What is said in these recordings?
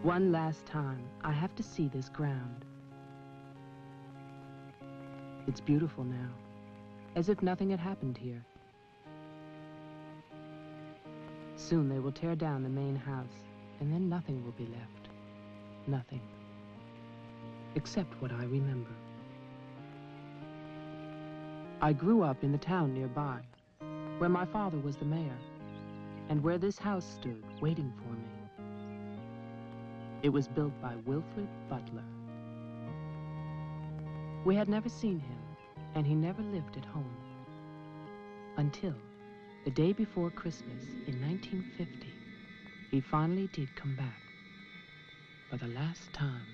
One last time, I have to see this ground. It's beautiful now, as if nothing had happened here. Soon they will tear down the main house, and then nothing will be left. Nothing. Except what I remember. I grew up in the town nearby, where my father was the mayor, and where this house stood waiting for me. It was built by Wilfred Butler. We had never seen him, and he never lived at home. Until the day before Christmas in 1950, he finally did come back for the last time.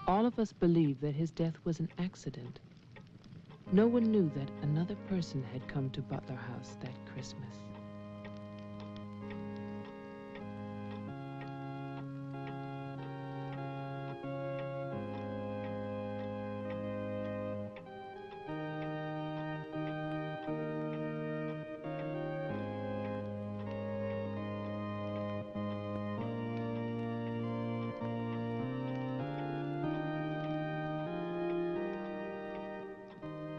All of us believe that his death was an accident. No one knew that another person had come to Butler House that Christmas.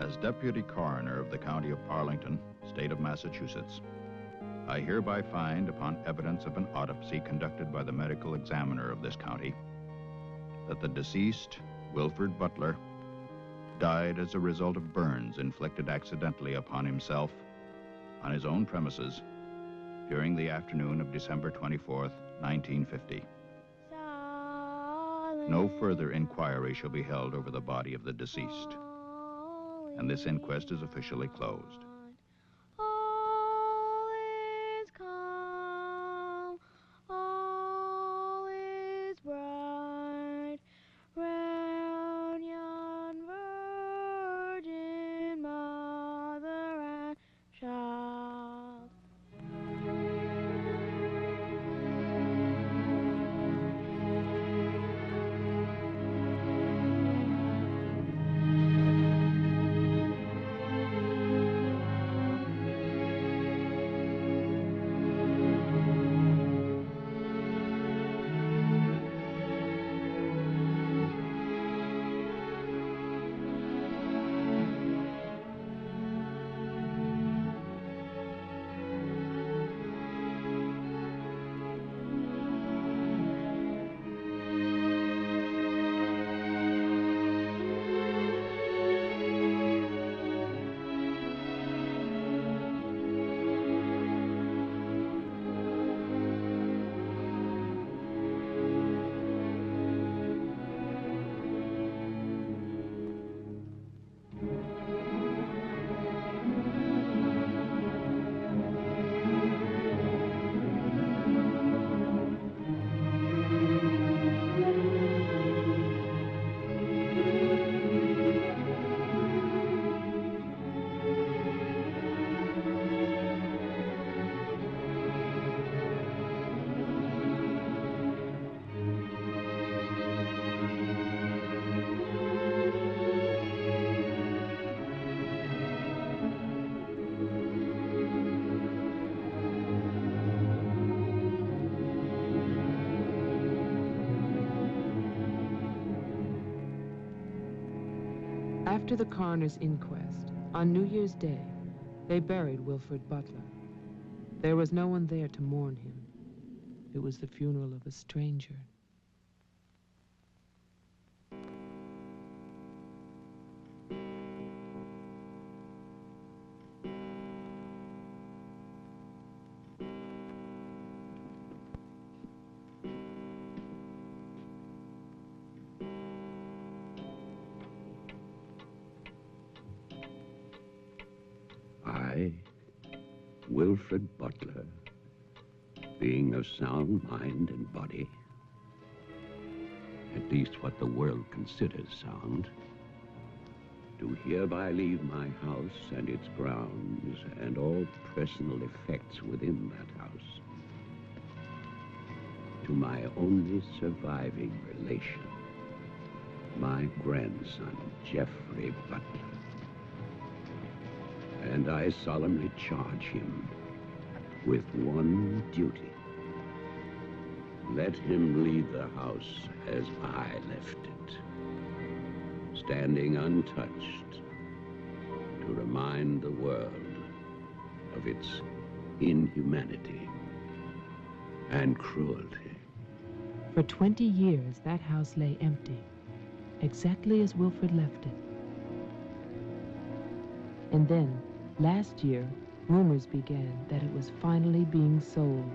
As Deputy Coroner of the County of Arlington, State of Massachusetts, I hereby find, upon evidence of an autopsy conducted by the medical examiner of this county, that the deceased, Wilfred Butler, died as a result of burns inflicted accidentally upon himself on his own premises during the afternoon of December 24th, 1950. No further inquiry shall be held over the body of the deceased, and this inquest is officially closed. All is calm, all is bright, round yon virgin mother and child. After the coroner's inquest, on New Year's Day, they buried Wilfred Butler. There was no one there to mourn him. It was the funeral of a stranger. I, Wilfred Butler, being of sound mind and body, at least what the world considers sound, do hereby leave my house and its grounds and all personal effects within that house to my only surviving relation, my grandson, Geoffrey Butler. And I solemnly charge him with one duty. Let him leave the house as I left it, standing untouched to remind the world of its inhumanity and cruelty. For 20 years, that house lay empty, exactly as Wilfred left it. And then, last year, rumors began that it was finally being sold.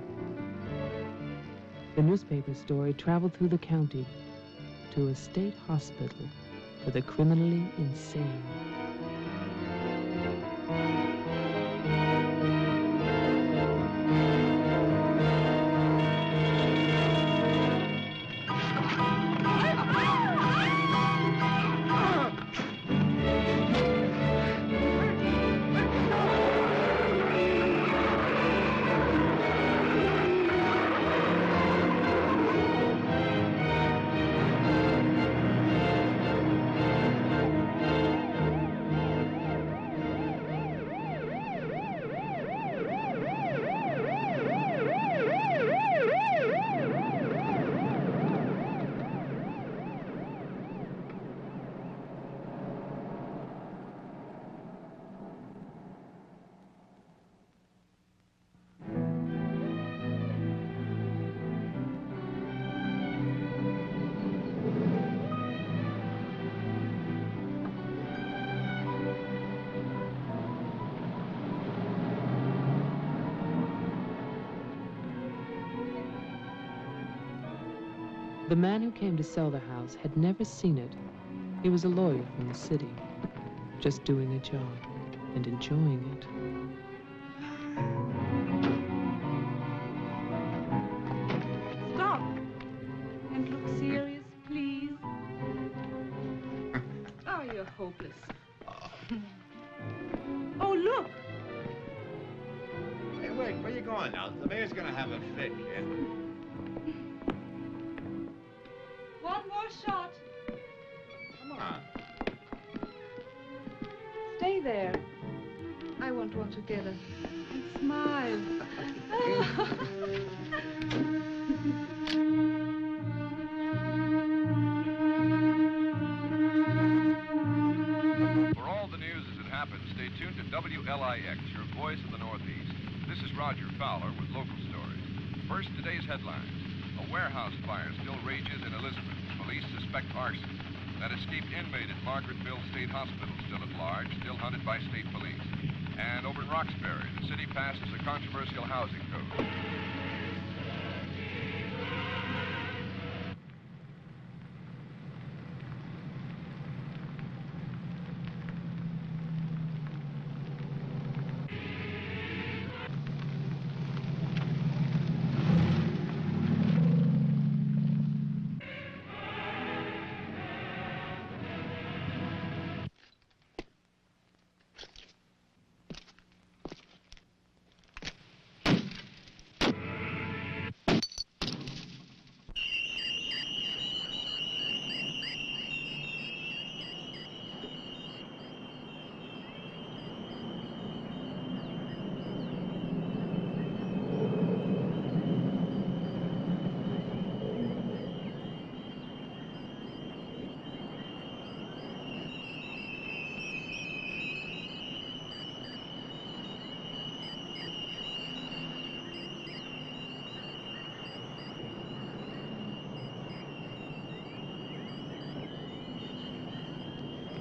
The newspaper story traveled through the county to a state hospital for the criminally insane. The man who came to sell the house had never seen it. He was a lawyer from the city, just doing a job and enjoying it. Stop and look serious, please. Oh, you're hopeless. Oh, look. Hey, wait, where you going now? The mayor's gonna have a fit, kid. One more shot. Come on. Stay there. I want one together. And smile. For all the news as it happens, stay tuned to WLIX, your voice of the Northeast. This is Roger Fowler with local stories. First, today's headlines. A warehouse fire still rages in Elizabeth. Police suspect arson. That escaped inmate at Margaretville State Hospital still at large, still hunted by state police. And over in Roxbury, the city passes a controversial housing code.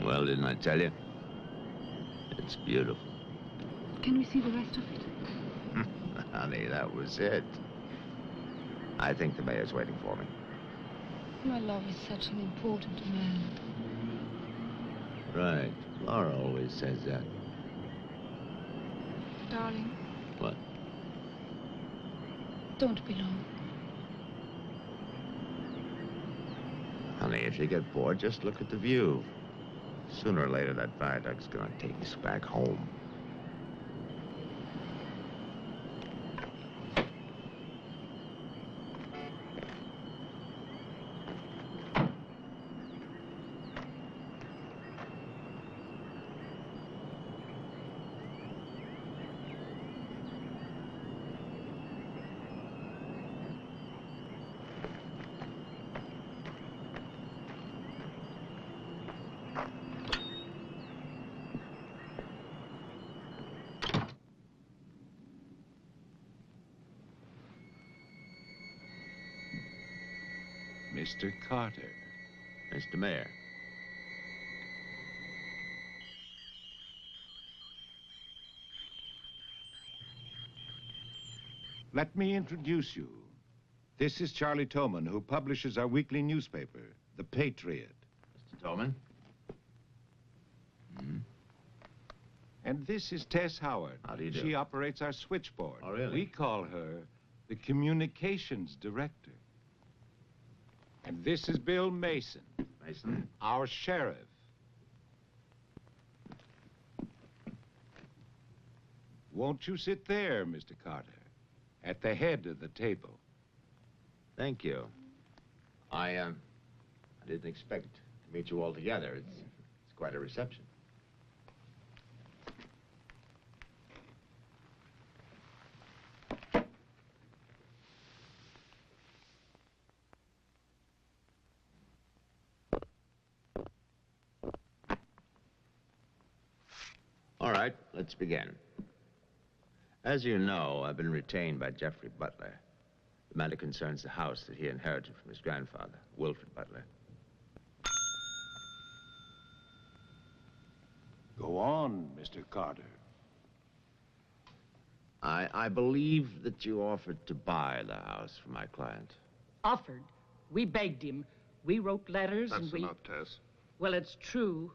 Well, didn't I tell you? It's beautiful. Can we see the rest of it? Honey, that was it. I think the mayor's waiting for me. My love is such an important man. Right. Laura always says that. Darling, What? don't be long. Honey, if you get bored, just look at the view. Sooner or later, that viaduct's gonna take us back home. Mr. Carter. Mr. Mayor. Let me introduce you. This is Charlie Toman, who publishes our weekly newspaper, The Patriot. Mr. Tolman. And this is Tess Howard. How do you do? She operates our switchboard. Oh, really? We call her the communications director. And this is Bill Mason, Mason. our sheriff. Won't you sit there, Mr. Carter, at the head of the table? Thank you. I didn't expect to meet you all together. It's quite a reception. All right, let's begin. As you know, I've been retained by Jeffrey Butler. The matter concerns the house that he inherited from his grandfather, Wilfred Butler. Go on, Mr. Carter. I believe that you offered to buy the house for my client. Offered. We begged him. We wrote letters and That's we... enough, Tess. Well, it's true.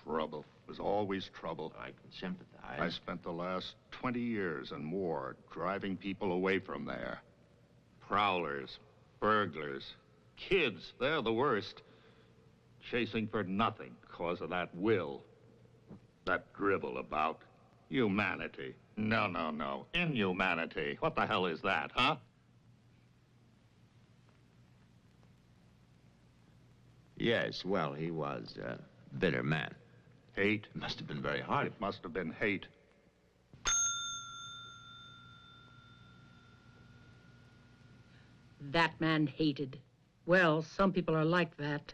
Trouble. There's always trouble. I can sympathize. I spent the last 20 years and more driving people away from there. Prowlers, burglars, kids, they're the worst. Chasing for nothing because of that will. That dribble about humanity. No, no, no. Inhumanity. What the hell is that, huh? Yes, well, he was a bitter man. Hate. It must have been very hard. It must have been hate. That man hated. Well, some people are like that.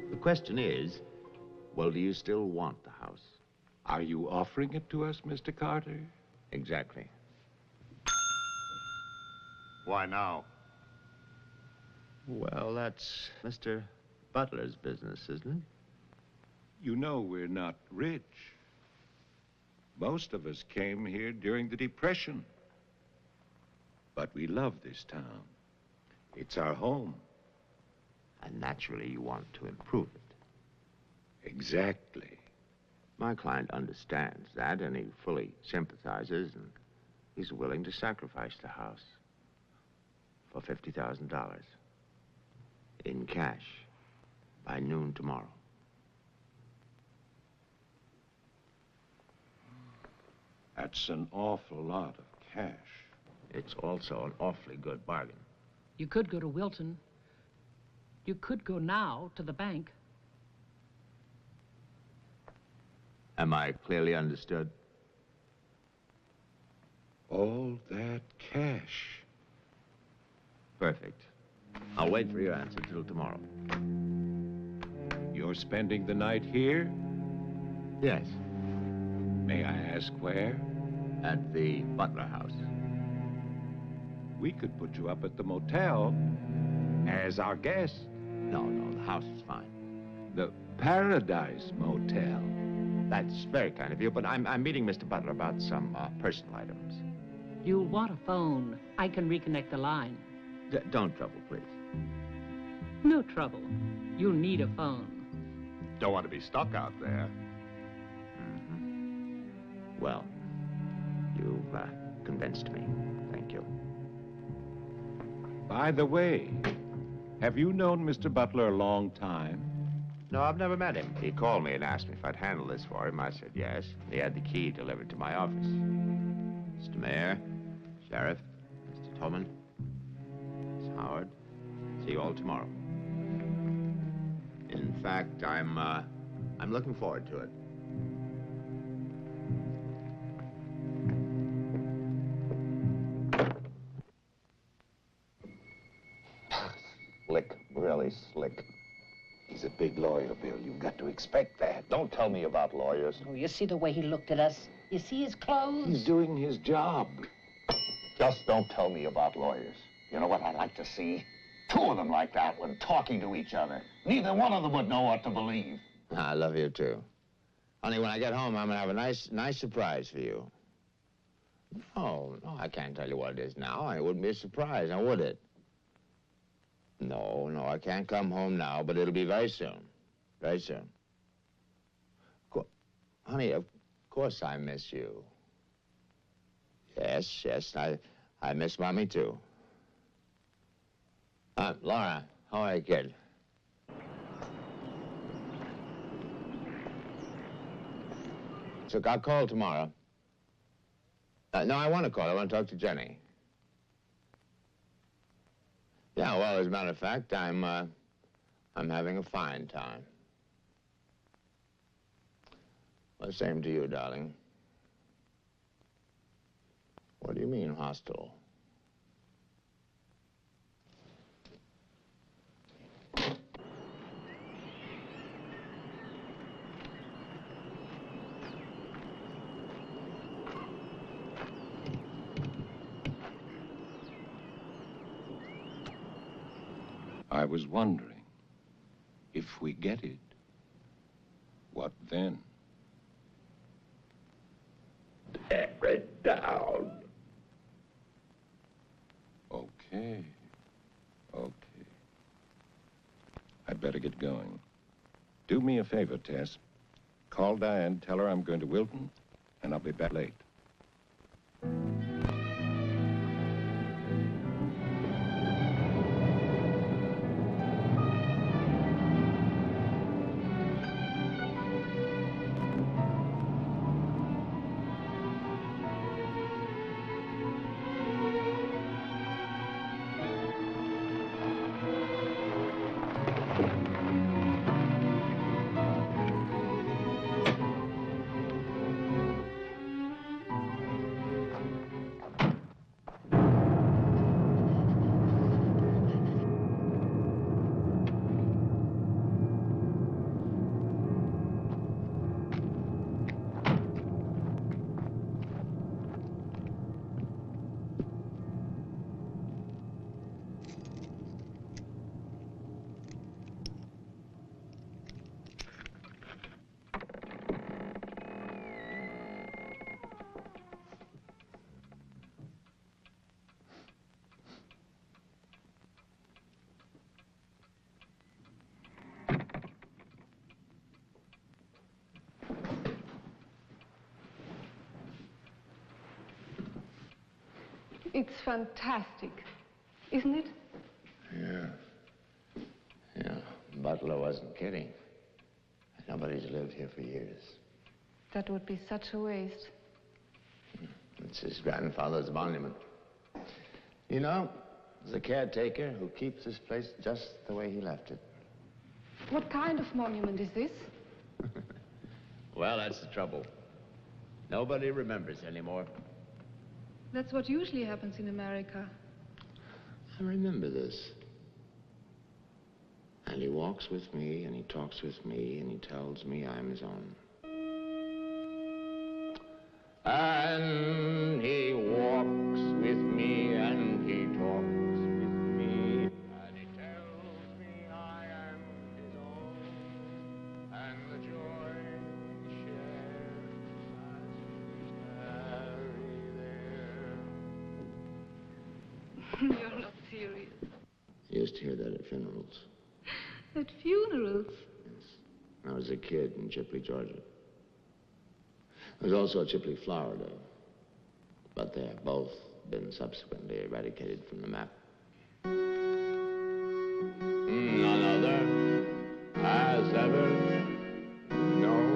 The question is, well, do you still want the house? Are you offering it to us, Mr. Carter? Exactly. Why now? Well, that's Mr. Butler's business, isn't it? You know we're not rich. Most of us came here during the Depression. But we love this town. It's our home. And naturally, you want to improve it. Exactly. My client understands that, and he fully sympathizes, and he's willing to sacrifice the house for $50,000 in cash by noon tomorrow. That's an awful lot of cash. It's also an awfully good bargain. You could go to Wilton. You could go now to the bank. Am I clearly understood? All that cash. Perfect. I'll wait for your answer till tomorrow. You're spending the night here? Yes. May I ask where? At the Butler House. We could put you up at the motel as our guest. No, the house is fine. The Paradise Motel. That's very kind of you, but I'm meeting Mr. Butler about some personal items. You'll want a phone. I can reconnect the line. Don't trouble, please. No trouble. You'll need a phone. Don't want to be stuck out there. Mm-hmm. Well, you've convinced me. Thank you. By the way, have you known Mr. Butler a long time? No, I've never met him. He called me and asked me if I'd handle this for him. I said yes. He had the key delivered to my office. Mr. Mayor, Sheriff, Mr. Tolman, Miss Howard, see you all tomorrow. In fact, I'm looking forward to it. Slick, really slick. He's a big lawyer, Bill. You've got to expect that. Don't tell me about lawyers. Oh, you see the way he looked at us? You see his clothes? He's doing his job. Just don't tell me about lawyers. You know what I'd like to see? Two of them like that one talking to each other. Neither one of them would know what to believe. I love you, too. Honey, when I get home, I'm going to have a nice surprise for you. No, I can't tell you what it is now. It wouldn't be a surprise, now would it? No, I can't come home now, but it'll be very soon. Very soon. Honey, of course I miss you. Yes, I miss Mommy, too. Laura, how are you, kid? So I'll call tomorrow. No, I want to call. I want to talk to Jenny. Yeah, well, as a matter of fact, I'm having a fine time. Well, same to you, darling. What do you mean, hostile? I was wondering, if we get it, what then? Tear it down. Okay. I'd better get going. Do me a favor, Tess. Call Diane, tell her I'm going to Wilton, and I'll be back late. It's fantastic, isn't it? Yeah. Butler wasn't kidding. Nobody's lived here for years. That would be such a waste. It's his grandfather's monument. You know, there's a caretaker who keeps this place just the way he left it. What kind of monument is this? Well, that's the trouble. Nobody remembers anymore. That's what usually happens in America. I remember this. And he walks with me, and he talks with me, and he tells me I'm his own. And he walks with me, and he talks with me, and he tells me I am his own, and the joy we share as we tarry there. You're not serious. I used to hear that at funerals. At funerals? Yes. I was a kid in Chipley, Georgia. There was also a Chipley, Florida, but they have both been subsequently eradicated from the map. None other has ever known.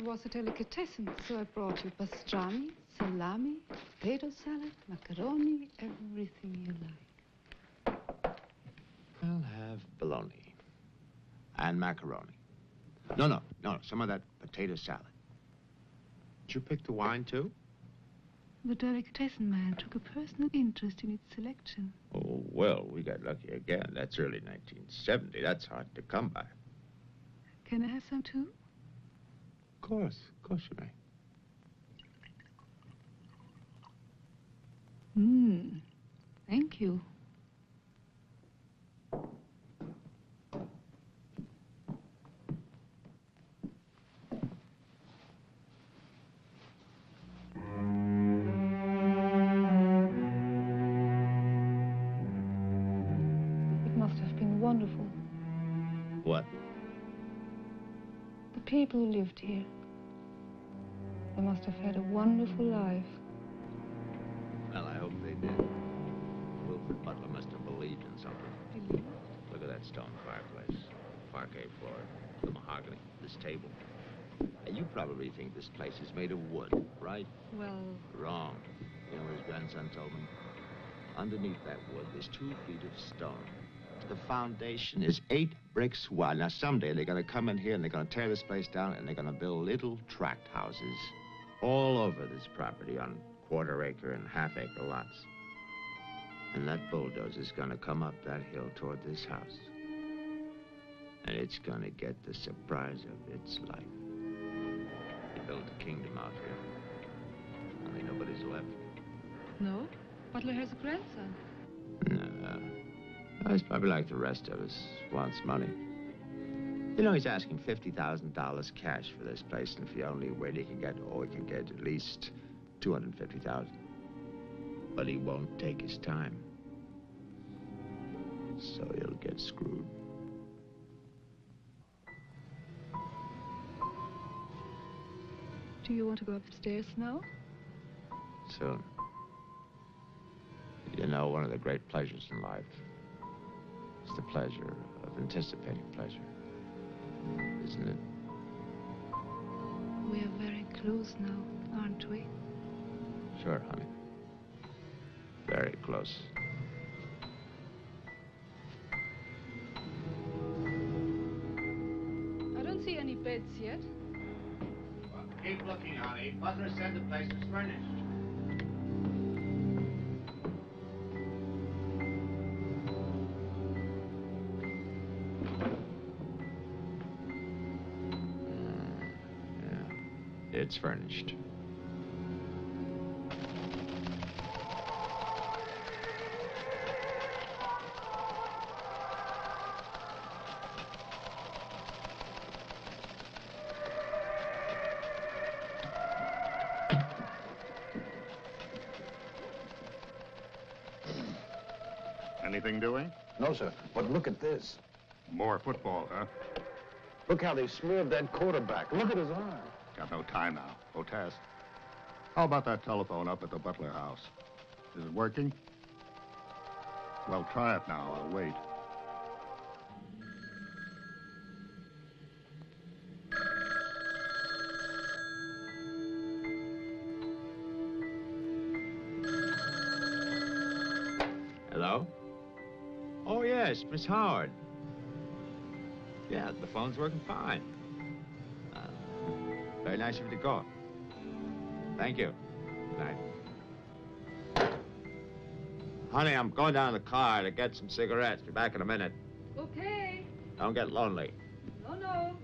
Was a delicatessen, so I brought you pastrami, salami, potato salad, macaroni, everything you like. I'll have bologna and macaroni. No, some of that potato salad. Did you pick the wine, too? The delicatessen man took a personal interest in its selection. Oh, well, we got lucky again. That's early 1970. That's hard to come by. Can I have some, too? Of course you may. Thank you. It must have been wonderful. What? The people who lived here. They must have had a wonderful life. Well, I hope they did. Wilfred Butler must have believed in something. Believed? Look at that stone fireplace, parquet floor, the mahogany, this table. And you probably think this place is made of wood, right? Well... Wrong. You know what his grandson told me? Underneath that wood, there's 2 feet of stone. The foundation is 8 bricks wide. Now, someday they're going to come in here and they're going to tear this place down and they're going to build little tract houses all over this property on quarter-acre and half-acre lots. And that bulldozer's going to come up that hill toward this house. And it's going to get the surprise of its life. They built a kingdom out here. Only nobody's left. No? Butler has a grandson. No. He's probably like the rest of us, wants money. You know, he's asking $50,000 cash for this place, and if he only wait, he can get at least $250,000. But he won't take his time. So he'll get screwed. Do you want to go upstairs now? Soon. You know, one of the great pleasures in life is the pleasure of anticipating pleasure. Isn't it? We are very close now, aren't we? Sure, honey. Very close. I don't see any beds yet. Well, keep looking, honey. Butler said the place was furnished. It's furnished. Anything doing? No, sir. But look at this. More football, huh? Look how they smeared that quarterback. Look at his arm. Got no time now. Go test. How about that telephone up at the Butler house? Is it working? Well, try it now. I'll wait. Hello? Oh, yes, Miss Howard. Yeah, the phone's working fine. Very nice of you to call. Thank you. Good night. Honey, I'm going down to the car to get some cigarettes. Be back in a minute. Okay. Don't get lonely. No, no.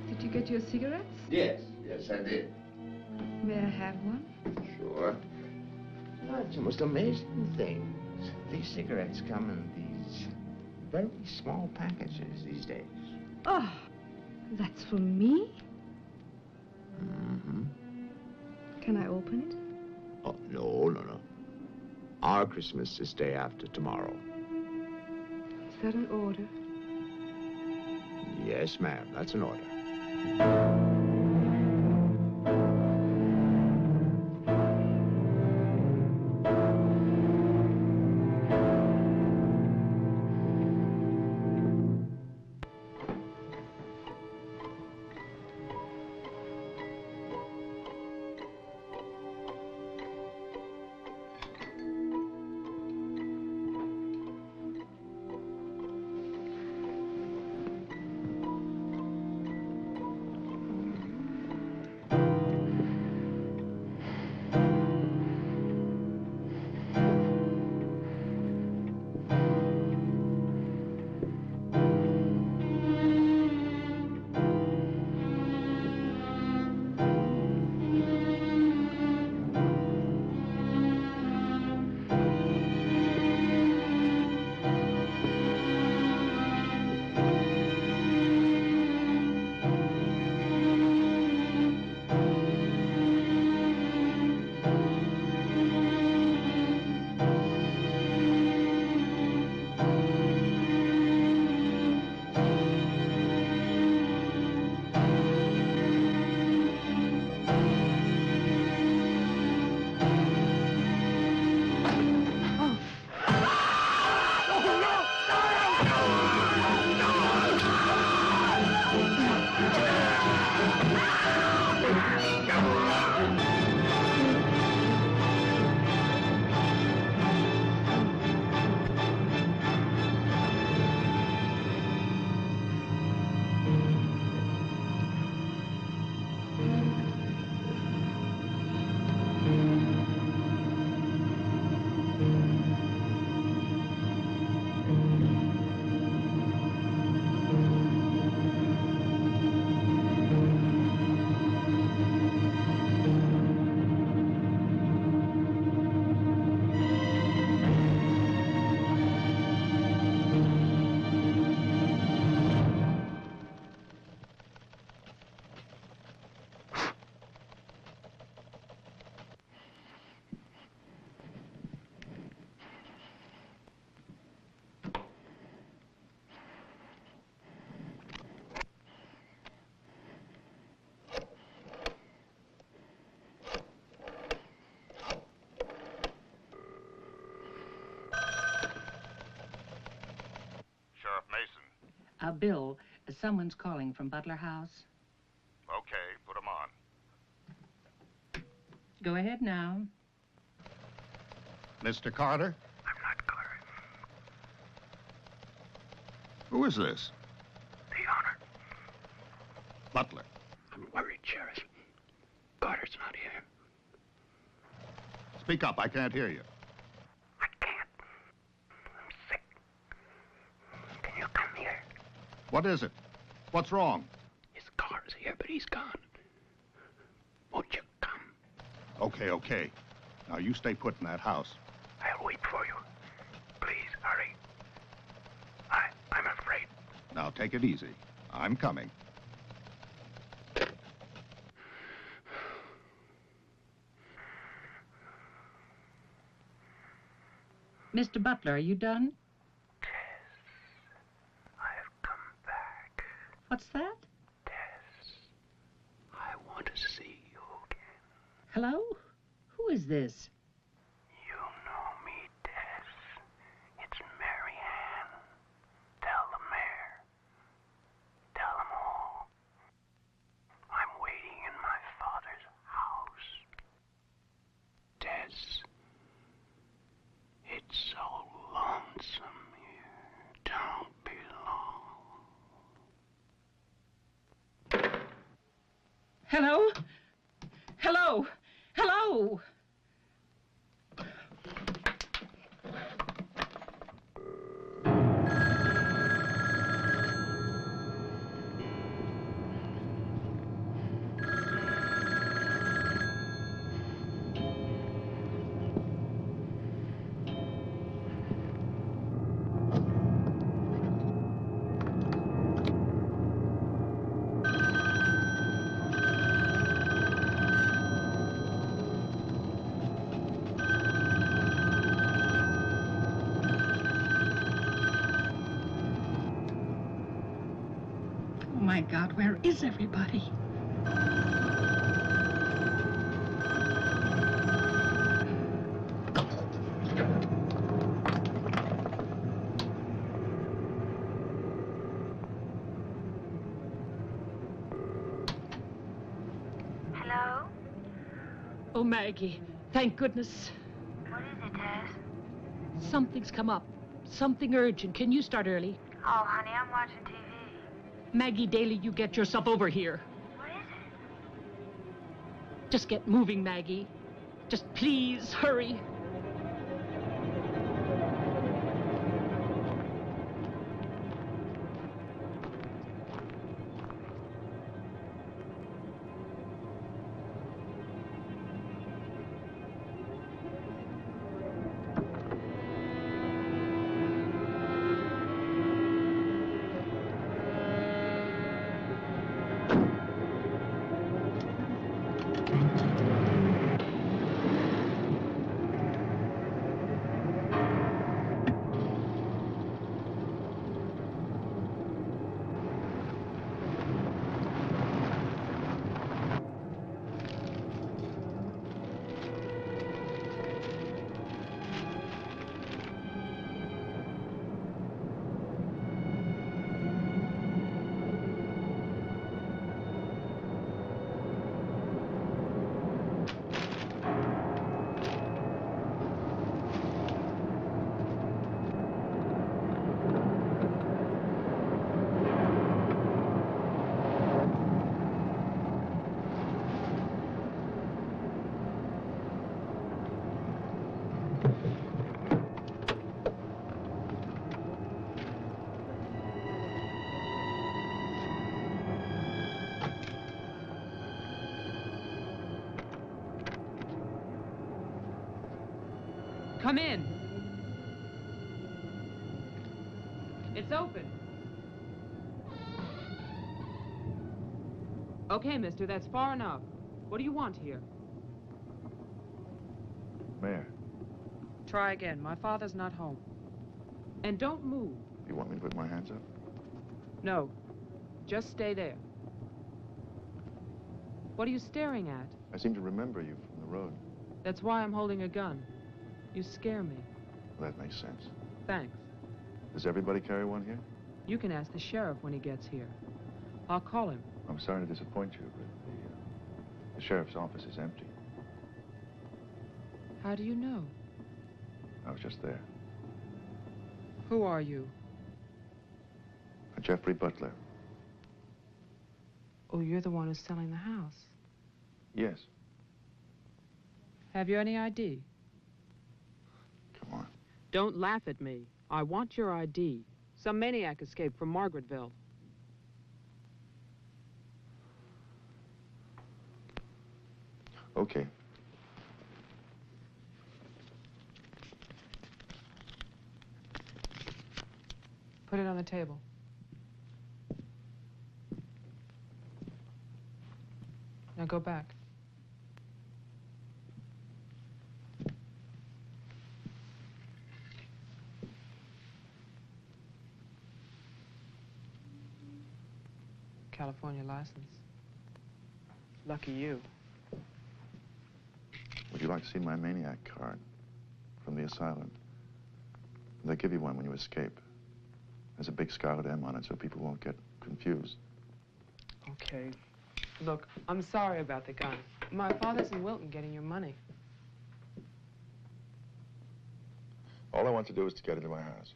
Did you get your cigarettes? Yes, I did. May I have one? Sure. Oh, it's the most amazing things. These cigarettes come in these very small packages these days. Oh, that's for me? Mm-hmm. Can I open it? Oh, no. Our Christmas is day after tomorrow. Is that an order? Yes, ma'am, that's an order. Bill, someone's calling from Butler House. Okay, put him on. Go ahead now. Mr. Carter? I'm not Carter. Who is this? The owner. Butler. I'm worried, Sheriff. Carter's not here. Speak up, I can't hear you. I can't. I'm sick. Can you come here? What is it? What's wrong? His car's here, but he's gone. Won't you come? Okay, okay. Now you stay put in that house. I'll wait for you. Please, hurry. I'm afraid. Now take it easy. I'm coming. Mr. Butler, are you done? Tess, I've come back. What's that? Tess, I want to see you again. Hello? Who is this? You know me, Tess. It's Mary Ann. Tell the mayor. Tell them all. I'm waiting in my father's house. Tess, it's so lonesome here. Don't be long. Hello? Hello? Hello? Oh, my God, where is everybody? Hello? Oh, Maggie, thank goodness. What is it, Tess? Something's come up. Something urgent. Can you start early? Oh, honey, I'm watching TV. Maggie Daly, you get yourself over here. What is it? Just get moving, Maggie. Just please hurry. Come in. It's open. Okay, mister, that's far enough. What do you want here? Mayor, Try again. My father's not home. And don't move. you want me to put my hands up? No. Just stay there. What are you staring at? I seem to remember you from the road. That's why I'm holding a gun. You scare me. Well, that makes sense. Thanks. Does everybody carry one here? You can ask the sheriff when he gets here. I'll call him. I'm sorry to disappoint you, but the sheriff's office is empty. How do you know? I was just there. Who are you? Jeffrey Butler. Oh, you're the one who's selling the house. Yes. Have you any ID? Come on. Don't laugh at me. I want your ID. Some maniac escaped from Margaretville. Okay. Put it on the table. Now go back. California license. Lucky you. Would you like to see my maniac card from the asylum? They give you one when you escape. There's a big scarlet M on it so people won't get confused. Okay. Look, I'm sorry about the gun. My father's in Wilton getting your money. All I want to do is to get into my house.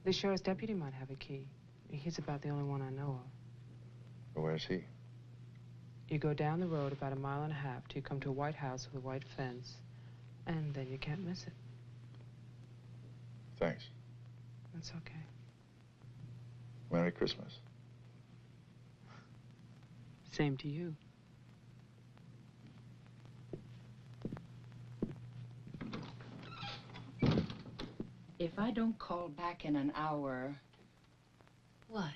The sheriff's deputy might have a key. He's about the only one I know of. Well, where's he? You go down the road about 1.5 miles till you come to a white house with a white fence, and then you can't miss it. Thanks. That's okay. Merry Christmas. Same to you. If I don't call back in an hour... What?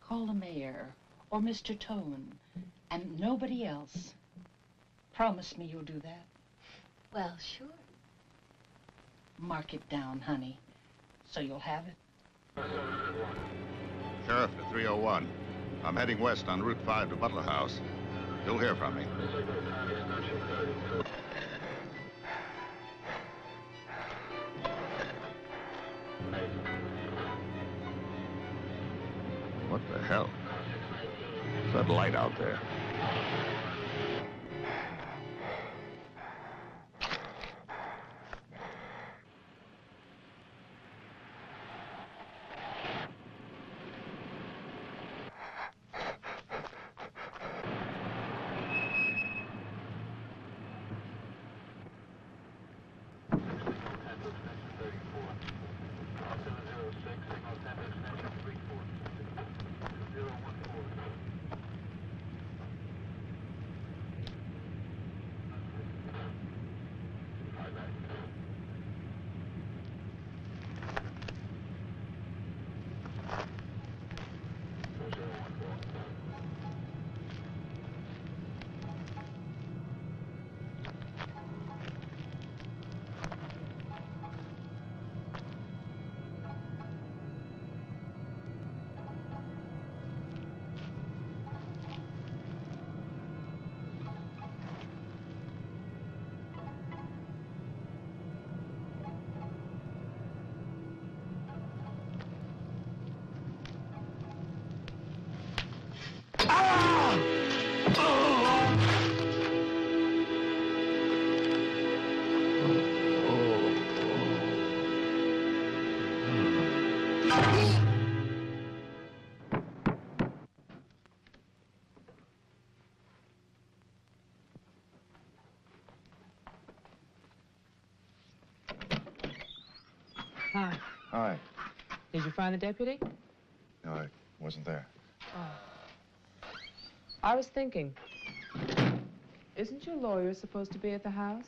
Call the mayor or Mr. Tone and nobody else. Promise me you'll do that. Well, sure. Mark it down, honey, so you'll have it. Sheriff to 301. I'm heading west on Route 5 to Butler House. You'll hear from me. What the hell? What's that light out there? Hi. Hi. Did you find the deputy? No, I wasn't there. Oh. I was thinking, isn't your lawyer supposed to be at the house?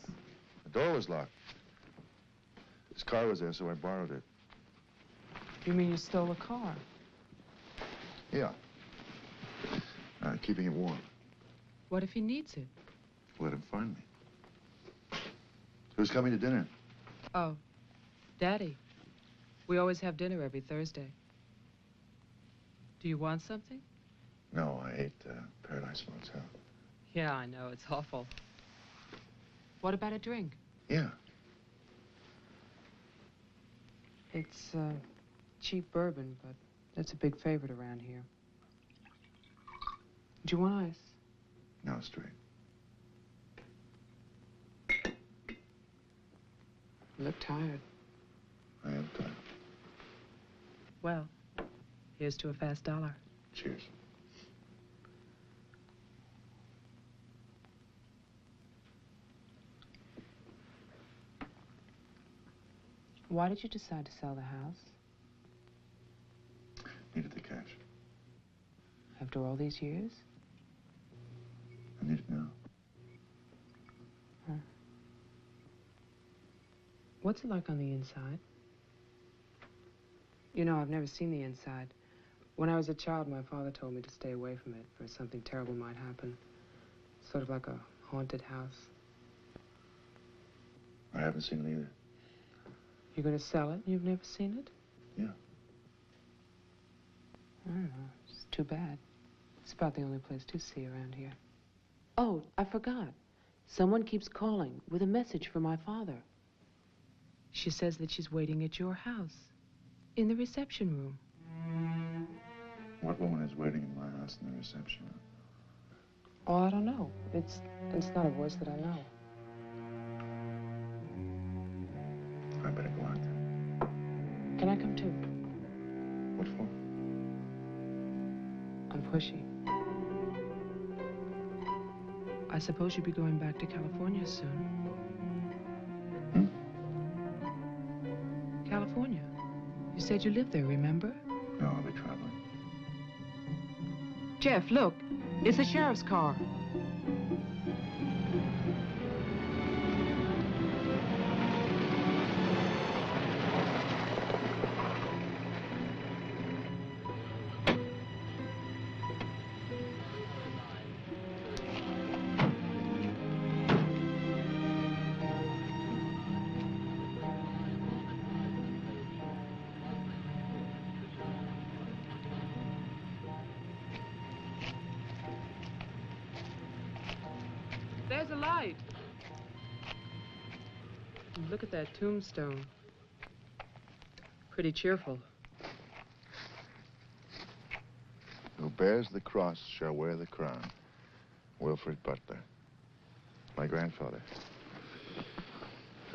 The door was locked. His car was there, so I borrowed it. You mean you stole a car? Yeah. Keeping it warm. What if he needs it? Let him find me. Who's coming to dinner? Oh, Daddy. We always have dinner every Thursday. Do you want something? No, I ate Paradise Motel. Yeah, I know. It's awful. What about a drink? Yeah. It's cheap bourbon, but that's a big favorite around here. Do you want ice? No, straight. You look tired. I am tired. Well, here's to a fast dollar. Cheers. Why did you decide to sell the house? Needed the cash. After all these years? I need it now. Huh. What's it like on the inside? You know, I've never seen the inside. When I was a child, my father told me to stay away from it, for something terrible might happen. Sort of like a haunted house. I haven't seen it either. You're going to sell it? You've never seen it? Yeah. I don't know. It's too bad. It's about the only place to see around here. Oh, I forgot. Someone keeps calling with a message for my father. She says that she's waiting at your house, in the reception room. What woman is waiting in my house in the reception room? Oh, I don't know. It's not a voice that I know. I better go out then. Can I come too? What for? I'm pushy. I suppose you'll be going back to California soon. California? You said you lived there, remember? No, I'll be traveling. Jeff, look. It's the sheriff's car. There's a light. Look at that tombstone. Pretty cheerful. Who bears the cross shall wear the crown. Wilfred Butler. My grandfather.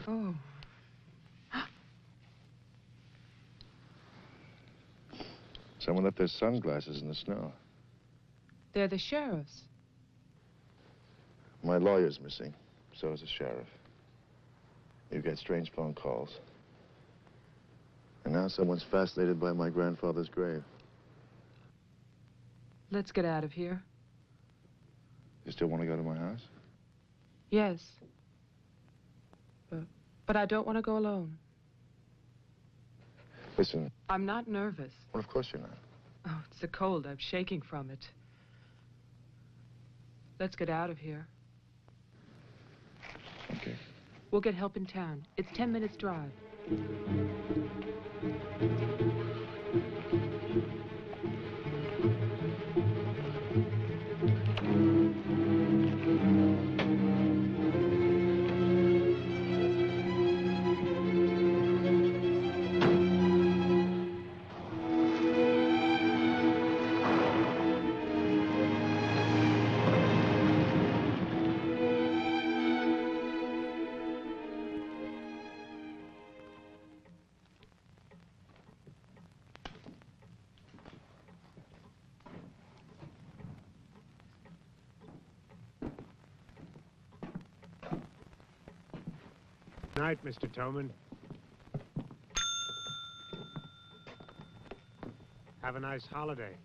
Oh. Someone left their sunglasses in the snow. They're the sheriff's. My lawyer's missing. So is the sheriff. You get strange phone calls. And now someone's fascinated by my grandfather's grave. Let's get out of here. You still want to go to my house? Yes. But I don't want to go alone. Listen. I'm not nervous. Well, of course you're not. Oh, it's the cold. I'm shaking from it. Let's get out of here. Okay. We'll get help in town. It's 10 minutes drive. Night, Mr. Toman. Have a nice holiday.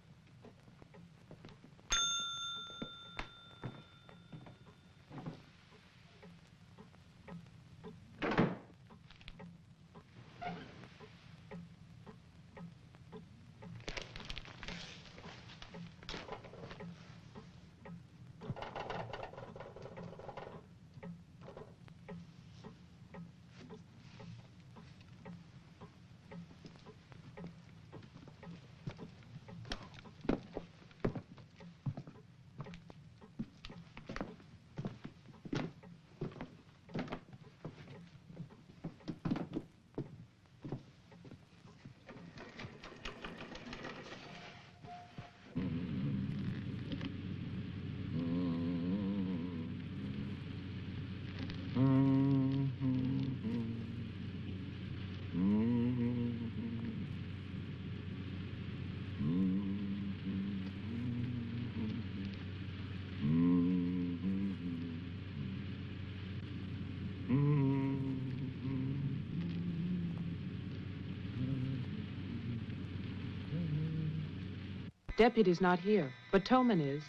Deputy's not here, but Toman is.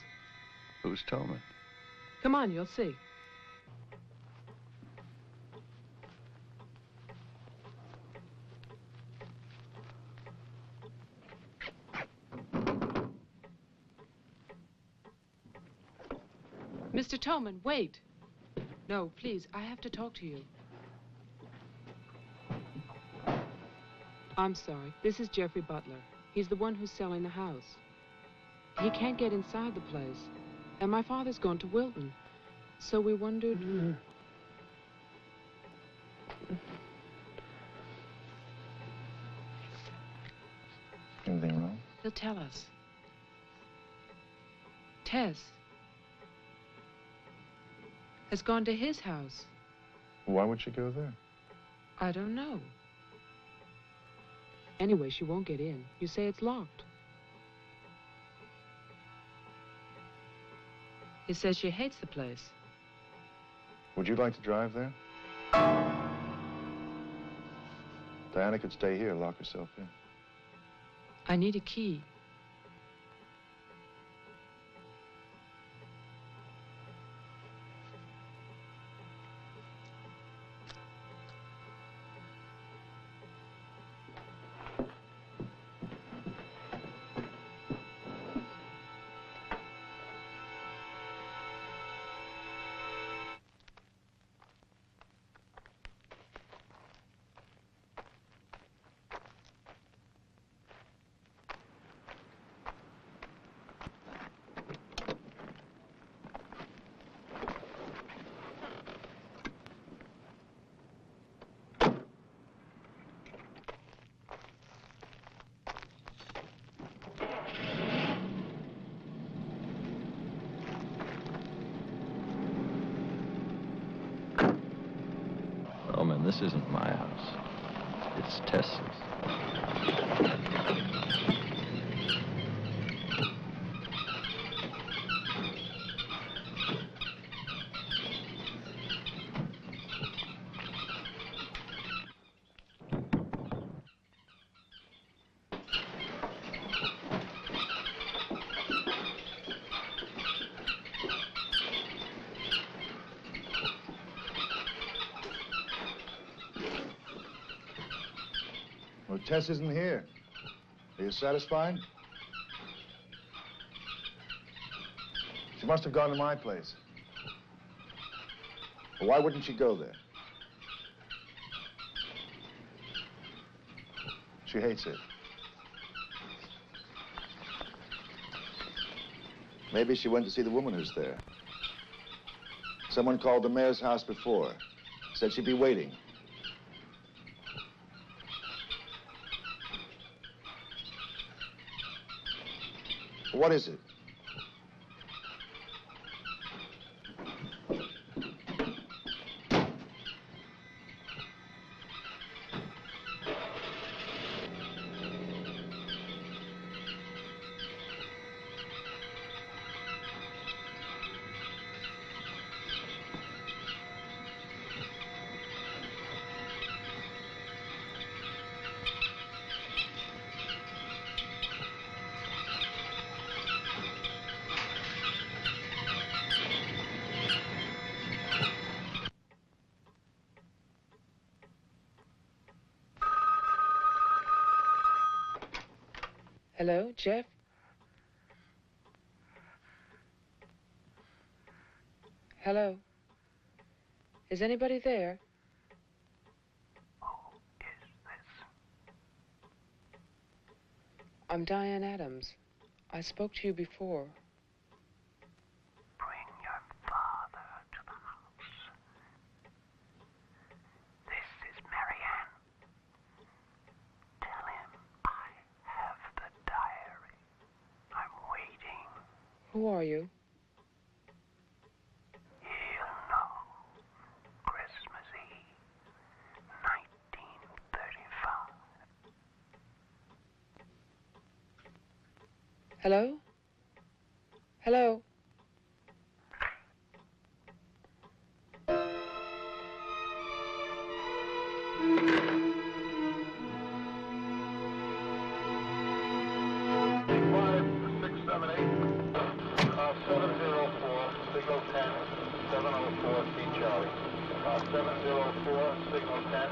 Who's Toman? Come on, you'll see. Mr. Toman, wait. No, please, I have to talk to you. I'm sorry. This is Jeffrey Butler. He's the one who's selling the house. He can't get inside the place. And my father's gone to Wilton. So we wondered... Anything wrong? He'll tell us. Tess has gone to his house. Why would she go there? I don't know. Anyway, she won't get in. You say it's locked. He says she hates the place. Would you like to drive there? Diana could stay here, lock herself in. I need a key. Oh, man, this isn't my house. It's Tess's. Well, Tess isn't here. Are you satisfied? She must have gone to my place. Well, why wouldn't she go there? She hates it. Maybe she went to see the woman who's there. Someone called the mayor's house before. Said she'd be waiting. What is it? Hello, Jeff? Hello? Is anybody there? Who is this? I'm Diane Adams. I spoke to you before. Bring your father to the house. This is Marianne. Tell him I have the diary. I'm waiting. Who are you? He'll know. Christmas Eve, 1935. Hello? Hello? Be quiet. 704 C Charlie. 704, signal 10,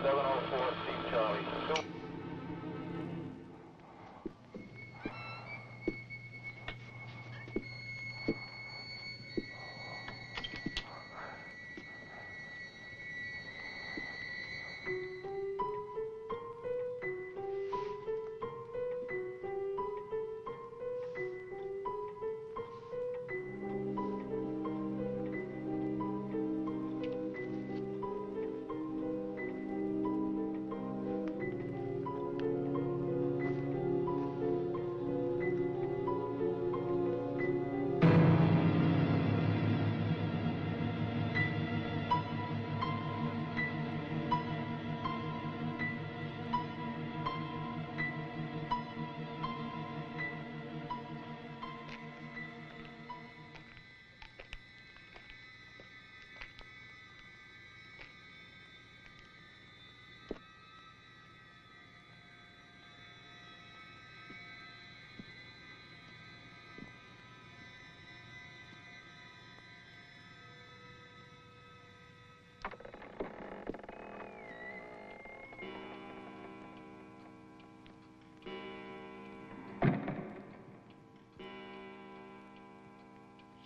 704 C Charlie.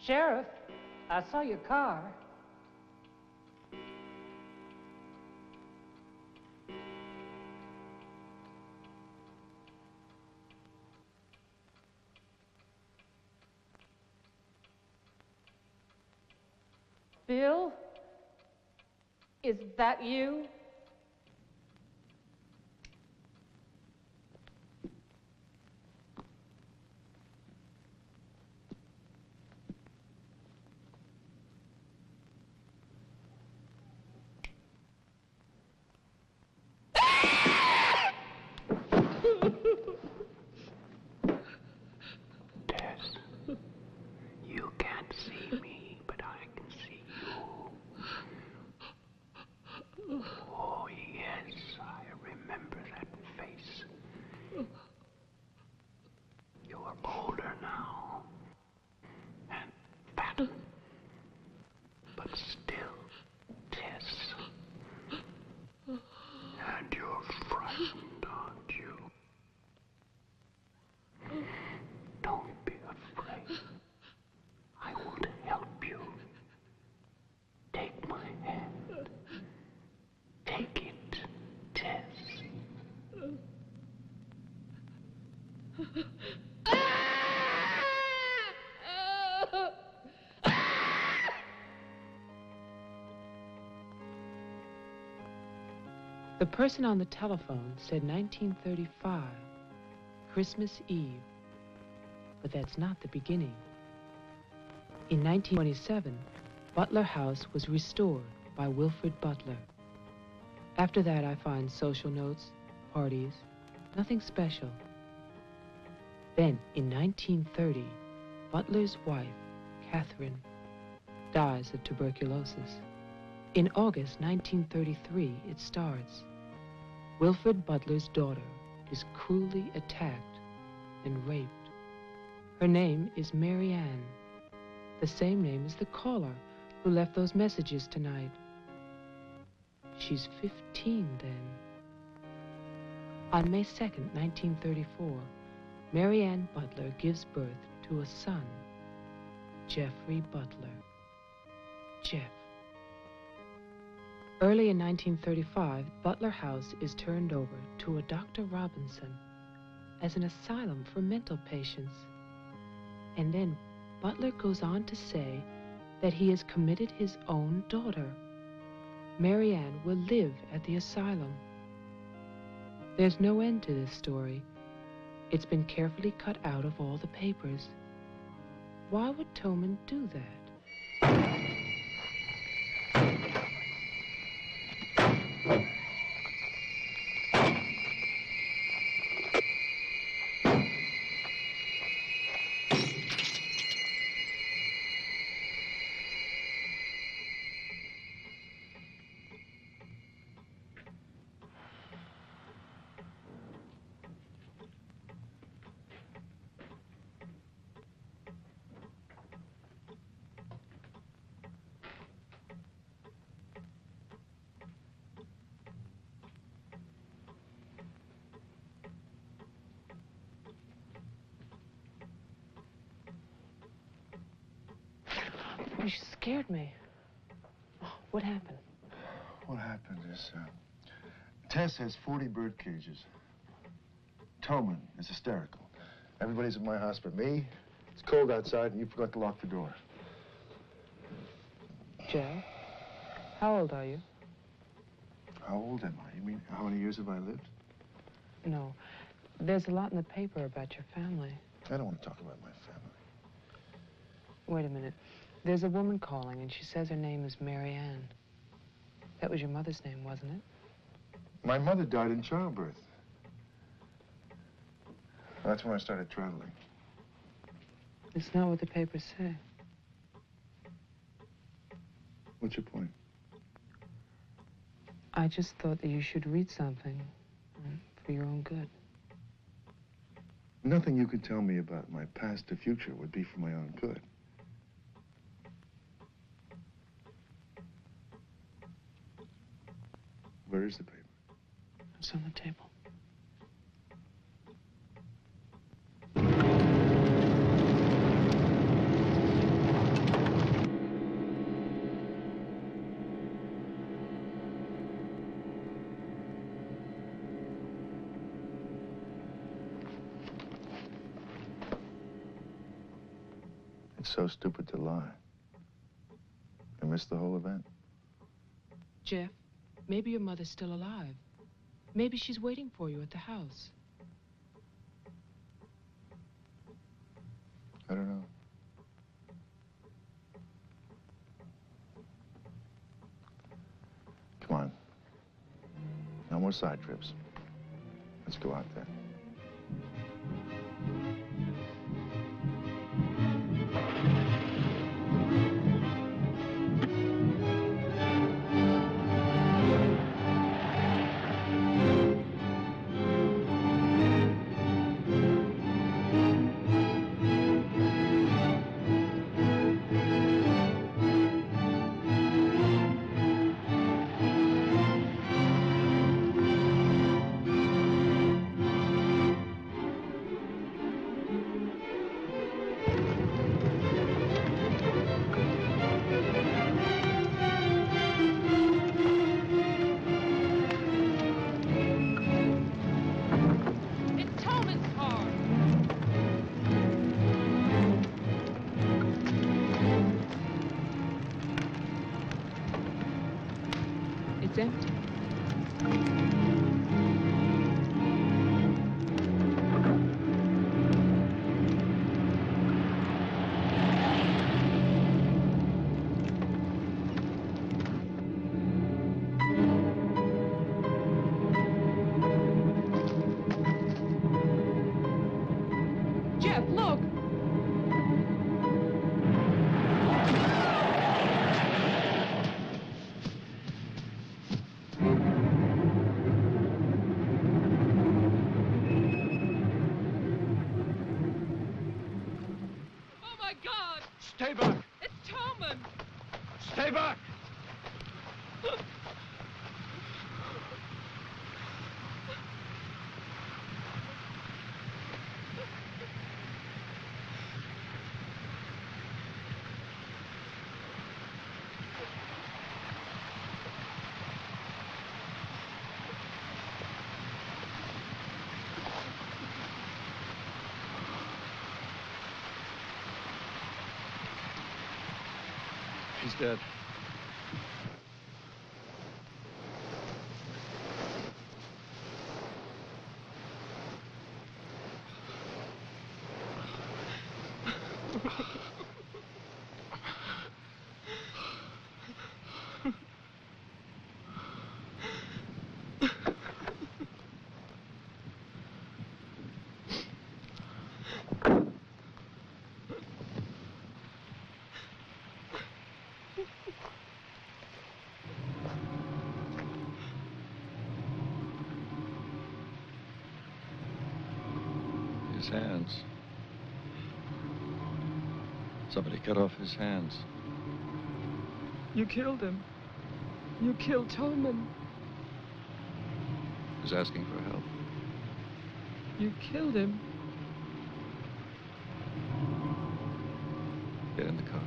Sheriff, I saw your car. Bill? Is that you? Tess, you can't see me, but I can see you. Oh, yes, I remember that face. You're older now, and fat, but still, Tess. And you're frightened, aren't you? Don't be afraid. I want to help you. Take my hand. Take it, Tess. The person on the telephone said 1935, Christmas Eve. But that's not the beginning. In 1927, Butler House was restored by Wilfred Butler. After that, I find social notes, parties, nothing special. Then, in 1930, Butler's wife, Catherine, dies of tuberculosis. In August 1933, it starts. Wilfred Butler's daughter is cruelly attacked and raped. Her name is Mary Ann, the same name as the caller who left those messages tonight. She's 15 then. On May 2nd, 1934, Mary Ann Butler gives birth to a son, Jeffrey Butler. Jeff. Early in 1935, Butler House is turned over to a Dr. Robinson as an asylum for mental patients. And then Butler goes on to say that he has committed his own daughter. Mary Ann will live at the asylum. There's no end to this story. It's been carefully cut out of all the papers. Why would Toman do that? You scared me. Oh, what happened? What happened is, Tess has 40 bird cages. Toman is hysterical. Everybody's at my house but me. It's cold outside and you forgot to lock the door. Joe, how old are you? How old am I? You mean, how many years have I lived? No. There's a lot in the paper about your family. I don't want to talk about my family. Wait a minute. There's a woman calling, and she says her name is Mary Ann. That was your mother's name, wasn't it? My mother died in childbirth. That's when I started traveling. It's not what the papers say. What's your point? I just thought that you should read something for your own good. Nothing you could tell me about my past or future would be for my own good. Where is the paper? It's on the table. It's so stupid to lie. I missed the whole event. Jeff, maybe your mother's still alive. Maybe she's waiting for you at the house. I don't know. Come on. No more side trips. Let's go out there. It's empty. Jeff, look! Stay back! It's Toman! Stay back! He's dead. His hands. Somebody cut off his hands. You killed him. You killed Toman. He's asking for help. You killed him. Get in the car.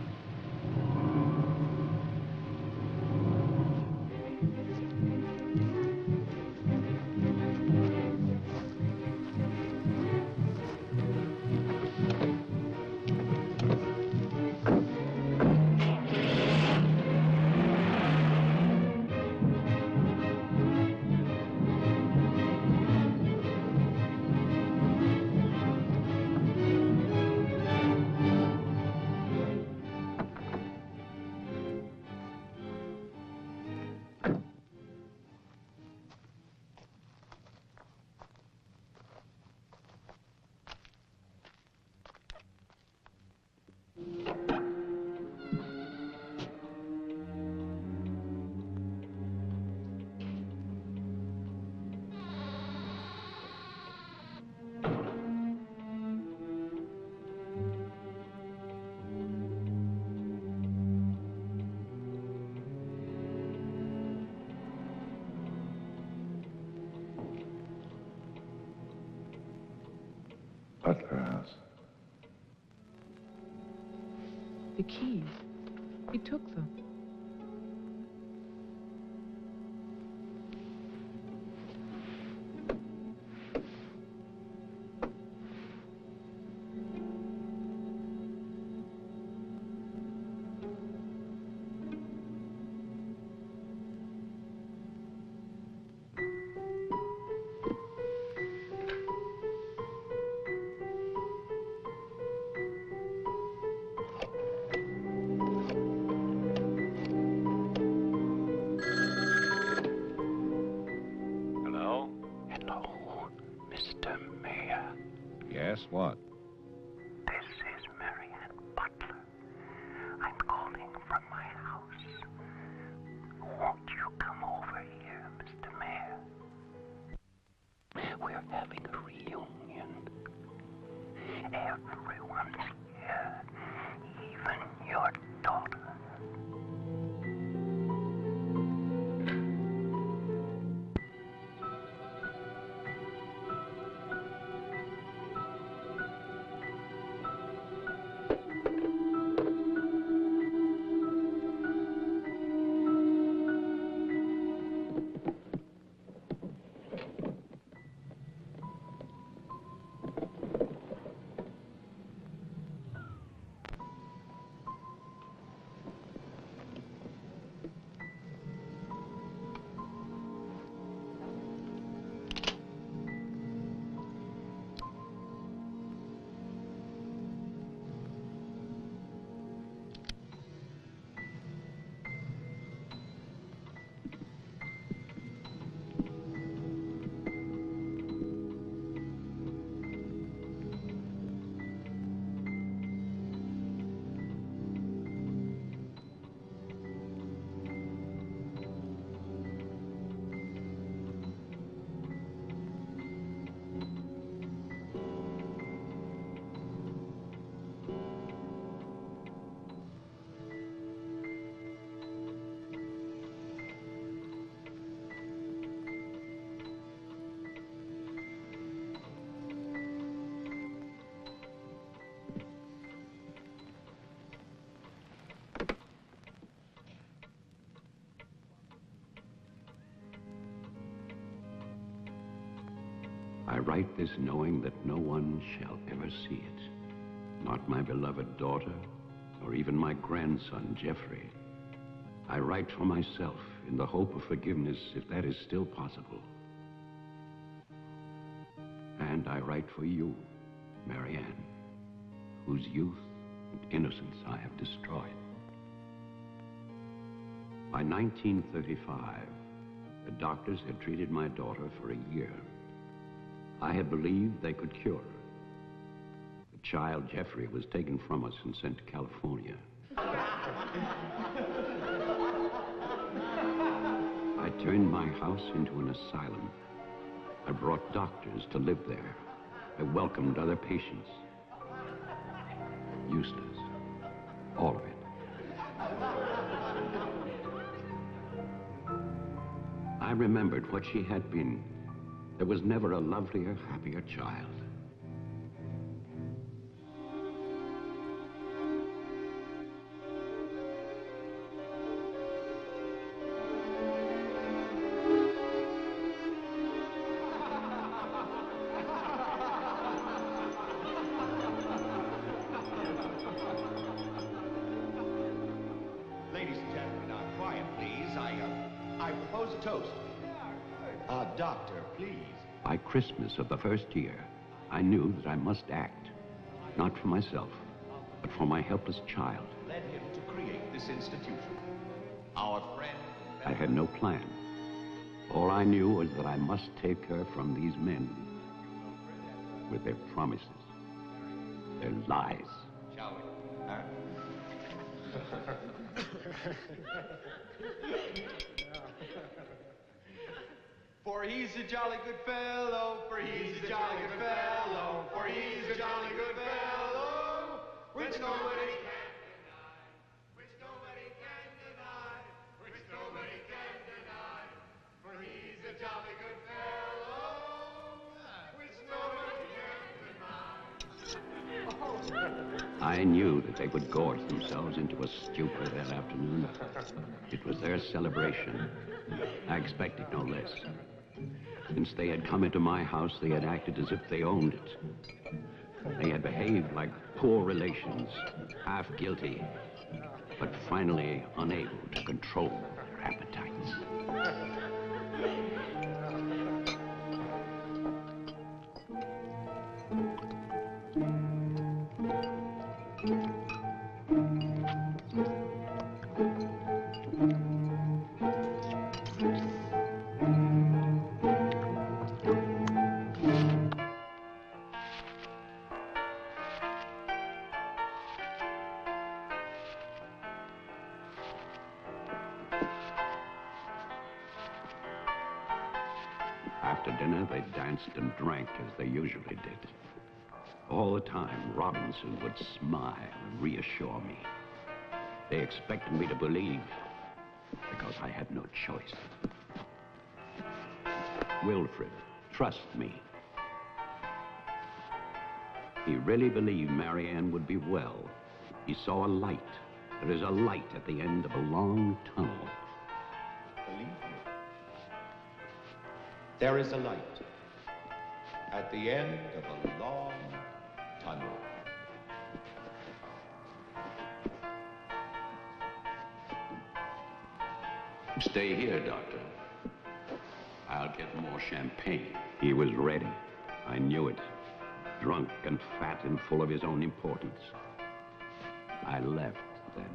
Butler House. The keys. He took them. Yes, what? This is Marianne Butler. I'm calling from my house. Won't you come over here, Mr. Mayor? We're having a reunion. Everyone's here, even your daughter. I write this knowing that no one shall ever see it. Not my beloved daughter, or even my grandson, Jeffrey. I write for myself in the hope of forgiveness, if that is still possible. And I write for you, Marianne, whose youth and innocence I have destroyed. By 1935, the doctors had treated my daughter for a year. I had believed they could cure her. The child, Jeffrey, was taken from us and sent to California. I turned my house into an asylum. I brought doctors to live there. I welcomed other patients. Useless. All of it. I remembered what she had been. There was never a lovelier, happier child. Ladies and gentlemen, now quiet, please. I propose a toast. Doctor, please. By Christmas of the first year, I knew that I must act, not for myself, but for my helpless child. Led him to create this institution. Our friend... I had no plan. All I knew was that I must take her from these men with their promises, their lies. Shall we? Huh? For he's a jolly good fellow, for he's a jolly good fellow, for he's a jolly good fellow, which nobody can deny, which nobody can deny, which nobody can deny, for he's a jolly good fellow, which nobody can deny. I knew that they would gorge themselves into a stupor that afternoon. It was their celebration. I expected no less. Since they had come into my house, they had acted as if they owned it. They had behaved like poor relations, half guilty, but finally unable to control their appetites. After dinner, they danced and drank as they usually did. All the time, Robinson would smile and reassure me. They expected me to believe, because I had no choice. Wilfred, trust me. He really believed Marianne would be well. He saw a light. There is a light at the end of a long tunnel. Believe me. There is a light at the end of a long tunnel. Stay here, Doctor. I'll get more champagne. He was ready. I knew it. Drunk and fat and full of his own importance. I left then.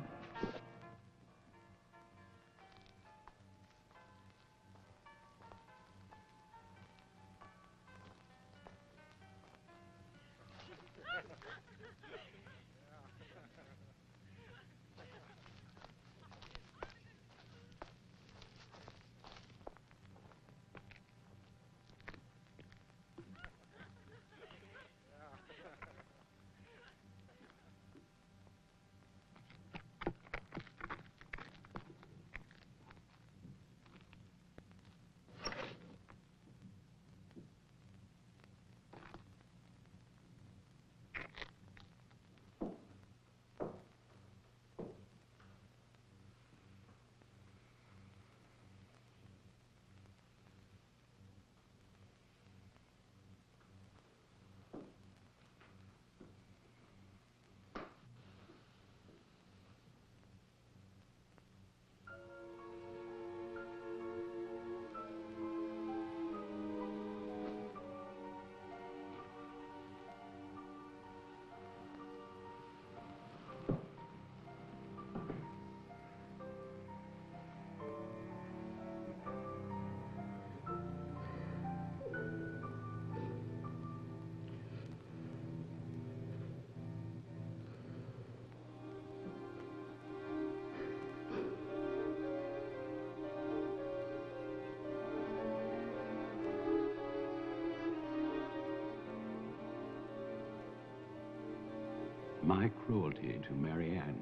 My cruelty to Marianne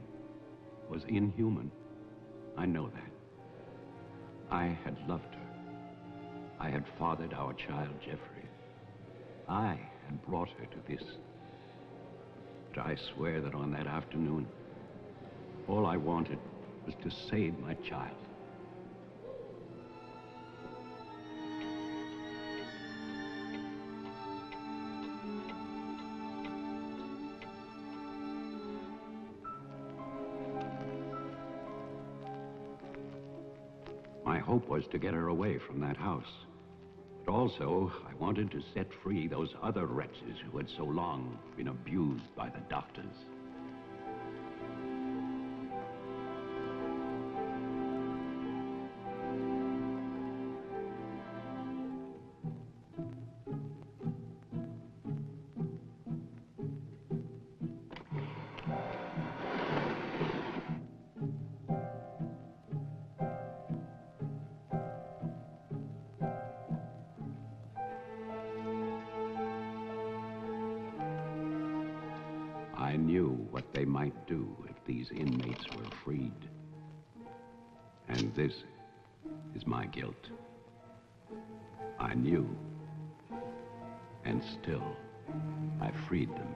was inhuman. I know that. I had loved her. I had fathered our child, Jeffrey. I had brought her to this. But I swear that on that afternoon, all I wanted was to save my child. My hope was to get her away from that house. But also, I wanted to set free those other wretches who had so long been abused by the doctors. I knew what they might do if these inmates were freed. And this is my guilt. I knew, and still I freed them.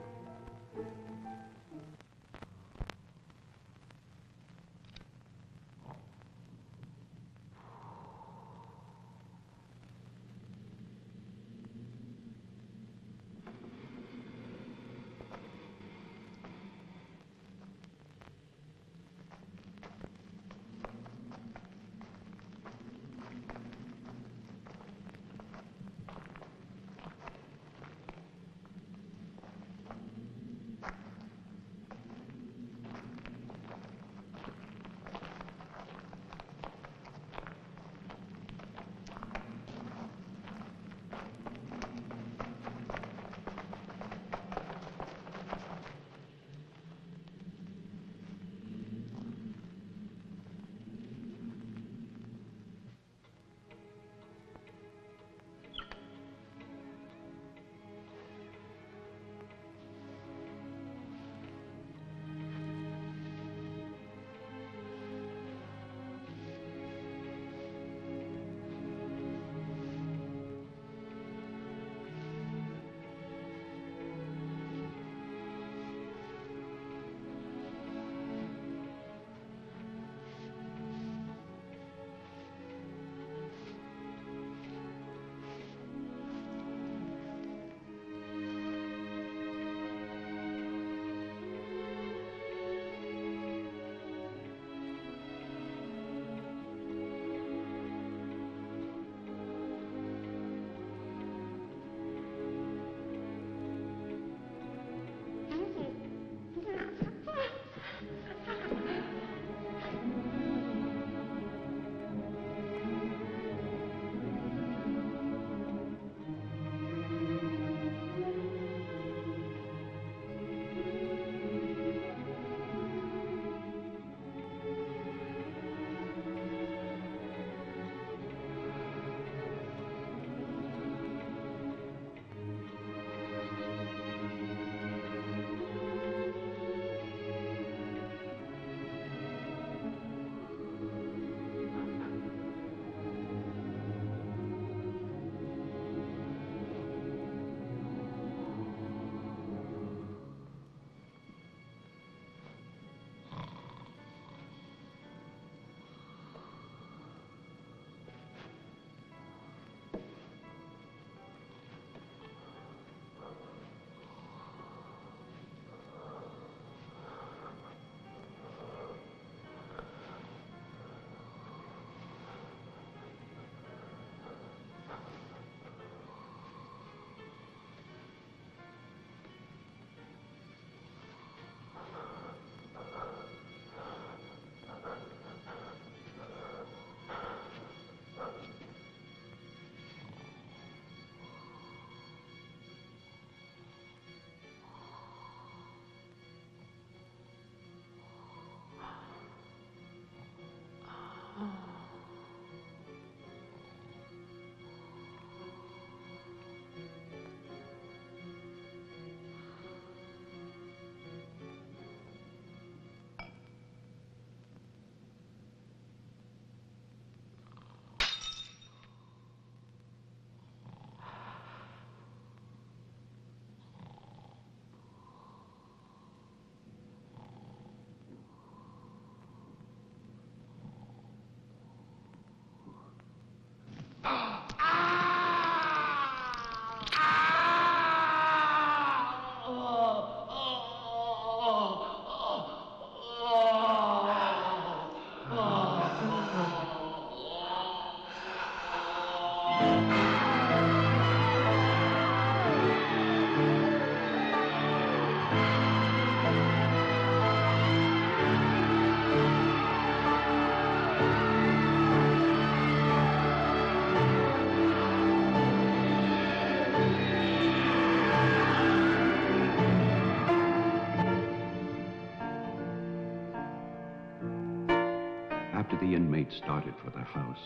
After the inmates started for their house,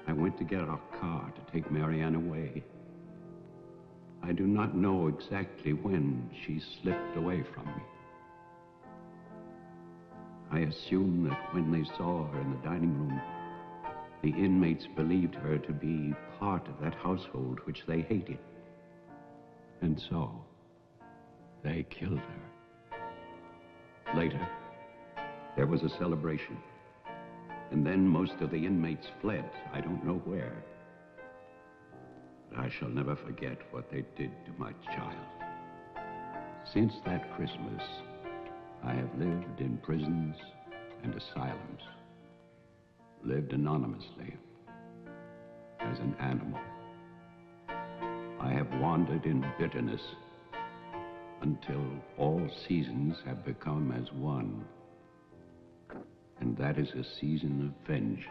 I went to get our car to take Marianne away. I do not know exactly when she slipped away from me. I assume that when they saw her in the dining room, the inmates believed her to be part of that household which they hated. And so, they killed her. Later, there was a celebration. And then most of the inmates fled, I don't know where. But I shall never forget what they did to my child. Since that Christmas, I have lived in prisons and asylums, lived anonymously, as an animal. I have wandered in bitterness until all seasons have become as one. And that is a season of vengeance.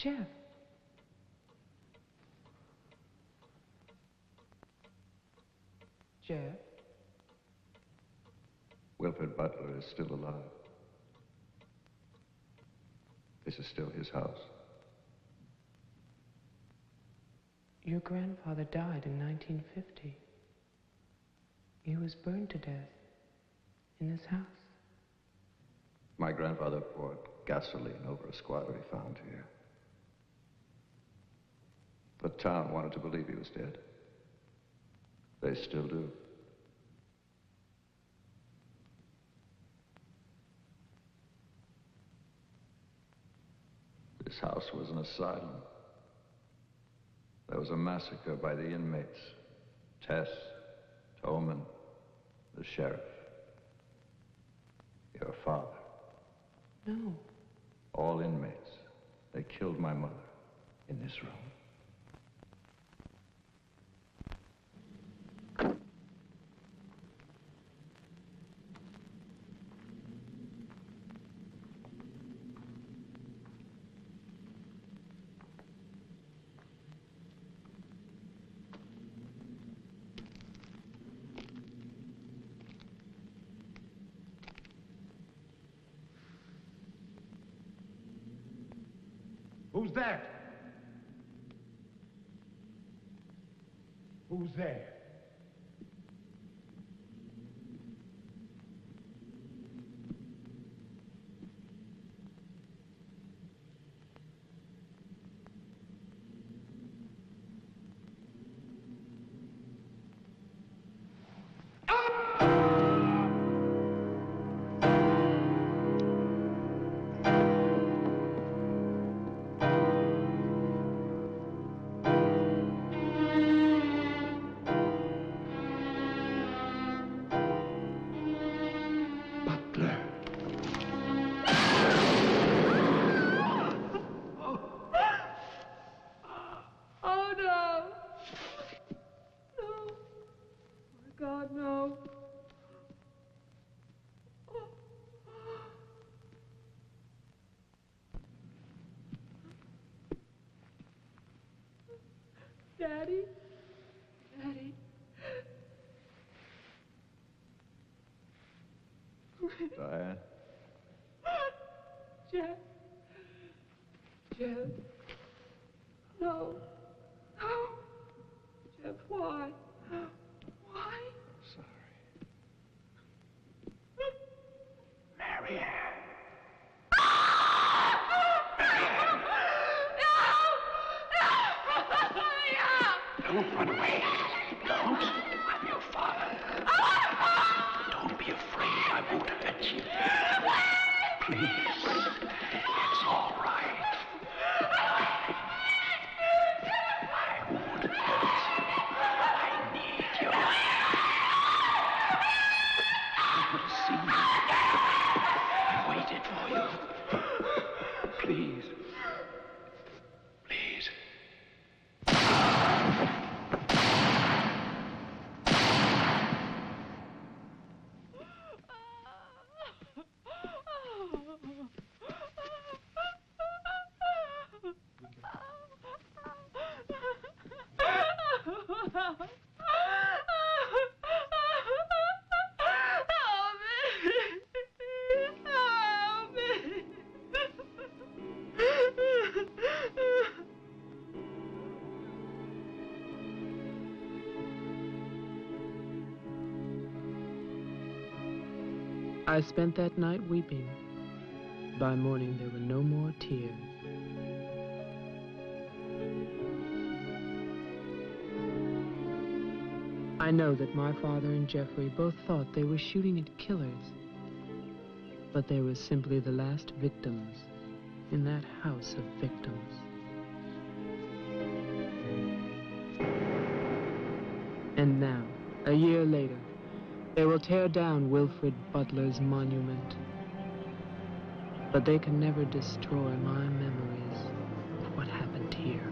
Jeff. Jeff? Wilfred Butler is still alive. This is still his house. Your grandfather died in 1950. He was burned to death in this house. My grandfather poured gasoline over a squatter he found here. The town wanted to believe he was dead. They still do. This house was an asylum. There was a massacre by the inmates. Tess, Toman, the sheriff. Your father. No. All inmates. They killed my mother in this room. Who's that? Who's there? Daddy? Daddy? Diane? Jeff? Jeff? No. No. Jeff, why? Why? Sorry. Marianne. Don't run away. Don't. I'm your father. Don't be afraid. I won't hurt you. Please. It's all right. I won't hurt you. I need you. I want to see you. I waited for you. I spent that night weeping. By morning, there were no more tears. I know that my father and Jeffrey both thought they were shooting at killers, but they were simply the last victims in that house of victims. And now, a year later, they will tear down Wilfred Butler's monument. But they can never destroy my memories of what happened here.